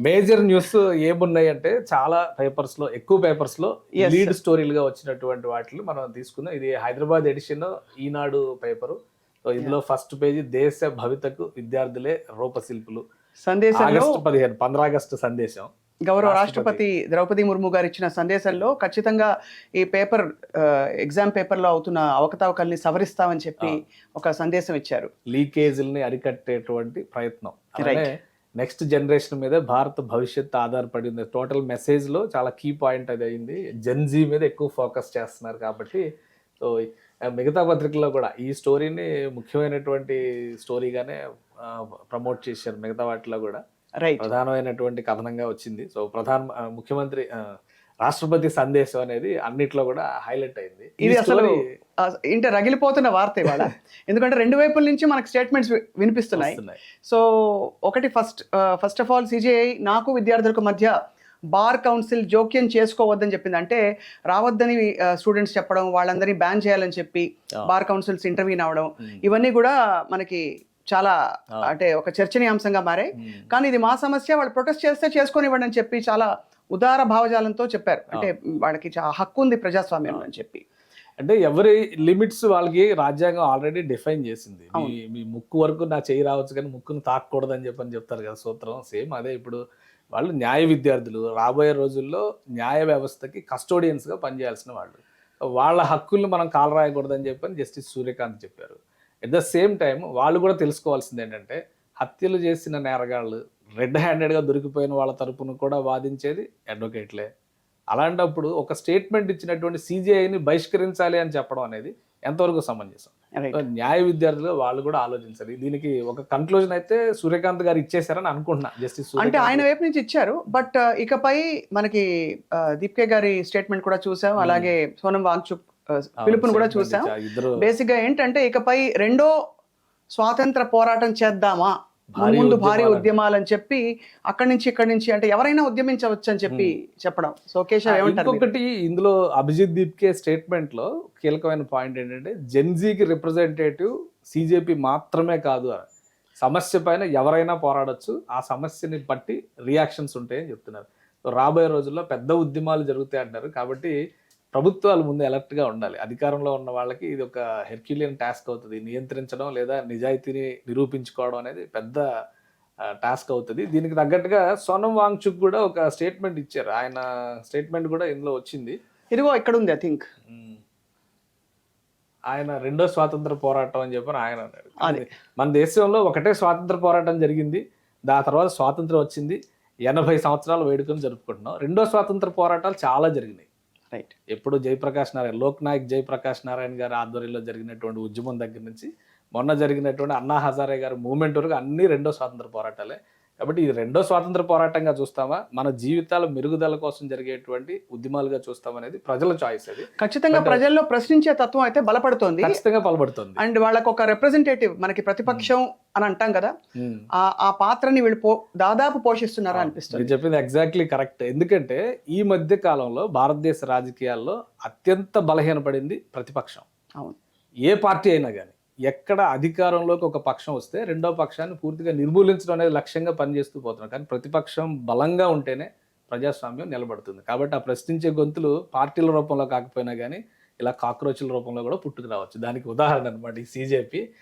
Major news ఏమున్నాయి అంటే చాలా పేపర్స్ లో, ఎక్కువ పేపర్స్ లో Yes. లీడ్ స్టోరీలుగా వచ్చినటువంటి వాటిని మనం తీసుకుందాం. ఇది హైదరాబాద్ ఎడిషన్ ఈనాడు పేపరు. సో ఇందులో ఫస్ట్ పేజీ దేశ భవితకు విద్యార్థులే రూపశిల్పులు. సందేశంలో ఆగస్టు 15 15 ఆగస్టు సందేశం. గౌరవ రాష్ట్రపతి ద్రౌపది ముర్ము గారు ఇచ్చిన సందేశంలో ఖచ్చితంగా ఈ పేపర్ ఎగ్జామ్ పేపర్లో అవుతున్న అవకతవకల్ని సవరిస్తామని చెప్పి ఒక సందేశం ఇచ్చారు. లీకేజీలని అరికట్టేటువంటి ప్రయత్నం. అలానే నెక్స్ట్ జనరేషన్ మీద భారత భవిష్యత్తు ఆధారపడి ఉంది. టోటల్ మెసేజ్ లో చాలా కీ పాయింట్ అది అయింది. జెన్జీ మీద ఎక్కువ ఫోకస్ చేస్తున్నారు కాబట్టి సో మిగతా పత్రికల్లో కూడా ఈ స్టోరీని ముఖ్యమైనటువంటి స్టోరీగానే ప్రమోట్ చేశారు. మిగతా వాటిలో కూడా రైట్, ప్రధానమైనటువంటి కథనంగా వచ్చింది. సో ముఖ్యమంత్రి రాష్ట్రపతి సందేశం అనేది అన్నిట్లో కూడా హైలైట్ అయింది. ఇది అసలు ఇంటే రగిలిపోతున్న వార్త ఇవాళ. ఎందుకంటే రెండు వైపుల నుంచి మనకు స్టేట్మెంట్స్ వినిపిస్తున్నాయి. సో ఒకటి ఫస్ట్ ఆఫ్ ఆల్ సిజేఐ నాకు విద్యార్థులకు మధ్య బార్ కౌన్సిల్ జోక్యం చేసుకోవద్దని చెప్పింది. అంటే రావద్దని స్టూడెంట్స్ చెప్పడం, వాళ్ళందరినీ బ్యాన్ చేయాలని చెప్పి బార్ కౌన్సిల్స్ ఇంటర్వ్యూన్ అవడం, ఇవన్నీ కూడా మనకి చాలా అంటే ఒక చర్చనీయాంశంగా మారాయి. కానీ ఇది మా సమస్య, వాళ్ళు ప్రొటెస్ట్ చేస్తే చేసుకొనివ్వండి అని చెప్పి చాలా ఉదార భావజాలంతో చెప్పారు. అంటే వాళ్ళకి హక్కు ఉంది ప్రజాస్వామ్యంలో అని చెప్పి. అంటే ఎవరి లిమిట్స్ వాళ్ళకి రాజ్యాంగం ఆల్రెడీ డిఫైన్ చేసింది. మీ ముక్కు వరకు నా చేయి రావచ్చు కానీ ముక్కును తాకూడదు అని చెప్తారు కదా సూత్రం. సేమ్ అదే ఇప్పుడు వాళ్ళు న్యాయ విద్యార్థులు రాబోయే రోజుల్లో న్యాయ వ్యవస్థకి కస్టోడియన్స్గా పనిచేయాల్సిన వాళ్ళు. వాళ్ళ హక్కుల్ని మనం కాలరాయకూడదని చెప్పని జస్టిస్ సూర్యకాంత్ చెప్పారు. ఎట్ ద సేమ్ టైం వాళ్ళు కూడా తెలుసుకోవాల్సింది ఏంటంటే హత్యలు చేసిన నేరగాళ్ళు రెడ్ హ్యాండెడ్గా దొరికిపోయిన వాళ్ళ తరపున కూడా వాదించేది అడ్వకేట్లే. అలాంటప్పుడు ఒక స్టేట్మెంట్ ఇచ్చినటువంటి సిజేఐని బహిష్కరించాలి అని చెప్పడం అనేది ఎంతవరకు సమంజసం? న్యాయ విద్యార్థులు వాళ్ళు కూడా ఆలోచించాలి. దీనికి ఒక కన్క్లూజన్ అయితే సూర్యకాంత్ గారు ఇచ్చేసారని అనుకుంటున్నా. జస్టిస్ అంటే ఆయన వైపు నుంచి ఇచ్చారు. బట్ ఇకపై మనకి దీప్కే గారి స్టేట్మెంట్ కూడా చూసాం, అలాగే సోనం వాంగ్చుక్ పిలుపును కూడా చూసాం. బేసిక్ గా ఏంటంటే ఇకపై రెండో స్వాతంత్ర పోరాటం చేద్దామా, ముందు భారీ ఉద్యమాలు అని చెప్పి అక్కడి నుంచి ఇక్కడి నుంచి అంటే ఎవరైనా ఉద్యమించవచ్చు అని చెప్పి చెప్పడం. సో కేశవ్ ఏమంటారు? ఇంకొకటి ఇందులో అభిజిత్ దీప్కే స్టేట్మెంట్ లో కీలకమైన పాయింట్ ఏంటంటే జెన్జీకి రిప్రజెంటేటివ్ సిజేపీ మాత్రమే కాదు, సమస్య పైన ఎవరైనా పోరాడొచ్చు, ఆ సమస్యని బట్టి రియాక్షన్స్ ఉంటాయని చెప్తున్నారు. సో రాబోయే రోజుల్లో పెద్ద ఉద్యమాలు జరుగుతాయి అంటారు. కాబట్టి ప్రభుత్వాలు ముందు అలర్ట్గా ఉండాలి. అధికారంలో ఉన్న వాళ్ళకి ఇది ఒక హెర్క్యులియన్ టాస్క్ అవుతుంది. నియంత్రించడం లేదా నిజాయితీని నిరూపించుకోవడం అనేది పెద్ద టాస్క్ అవుతుంది. దీనికి తగ్గట్టుగా సోనం వాంగ్చుక్ కూడా ఒక స్టేట్మెంట్ ఇచ్చారు. ఆయన స్టేట్మెంట్ కూడా ఇందులో వచ్చింది. ఇదిగో ఇక్కడ ఉంది. ఐ థింక్ ఆయన రెండో స్వాతంత్ర పోరాటం అని చెప్పని ఆయన అన్నాడు. మన దేశంలో ఒకటే స్వాతంత్ర పోరాటం జరిగింది, దాని తర్వాత స్వాతంత్రం వచ్చింది, 80 సంవత్సరాలు వేడుకలు జరుపుకుంటున్నాం. రెండో స్వాతంత్ర పోరాటాలు చాలా జరిగినాయి. రైట్, ఎప్పుడు జయప్రకాష్ నారాయణ, లోక్ నాయక్ జయప్రకాష్ నారాయణ గారి ఆధ్వర్యంలో జరిగినటువంటి ఉద్యమం దగ్గర నుంచి మొన్న జరిగినటువంటి అన్నా హజారే గారి మూమెంట్ వరకు అన్ని రెండో స్వాతంత్ర పోరాటాలే. కాబట్టి ఇది రెండో స్వాతంత్ర పోరాటంగా చూస్తామా, మన జీవితాల మెరుగుదల కోసం జరిగేటువంటి ఉద్యమాలుగా చూస్తామనేది ప్రజల చాయిస్. అది ఖచ్చితంగా ప్రజల్లో ప్రశ్నించే తత్వం అయితే బలపడుతోంది, ఖచ్చితంగా బలపడుతుంది. అండ్ వాళ్ళకు ఒక రిప్రజెంటేటివ్, మనకి ప్రతిపక్షం అని అంటాం కదా, ఆ పాత్రని వీళ్ళు దాదాపు పోషిస్తున్నారా అనిపిస్తుంది. చెప్పింది ఎగ్జాక్ట్లీ కరెక్ట్. ఎందుకంటే ఈ మధ్య కాలంలో భారతదేశ రాజకీయాల్లో అత్యంత బలహీనపడింది ప్రతిపక్షం. అవును, ఏ పార్టీ అయినా కానీ ఎక్కడ అధికారంలోకి ఒక పక్షం వస్తే రెండో పక్షాన్ని పూర్తిగా నిర్మూలించడం అనేది లక్ష్యంగా పనిచేస్తూ పోతున్నారు. కానీ ప్రతిపక్షం బలంగా ఉంటేనే ప్రజాస్వామ్యం నిలబడుతుంది. కాబట్టి ఆ ప్రశ్నించే గొంతులు పార్టీల రూపంలో కాకపోయినా కానీ ఇలా కాక్రోచ్ల రూపంలో కూడా పుట్టుకు రావచ్చు. దానికి ఉదాహరణ అనమాట ఈ సిజేపీ.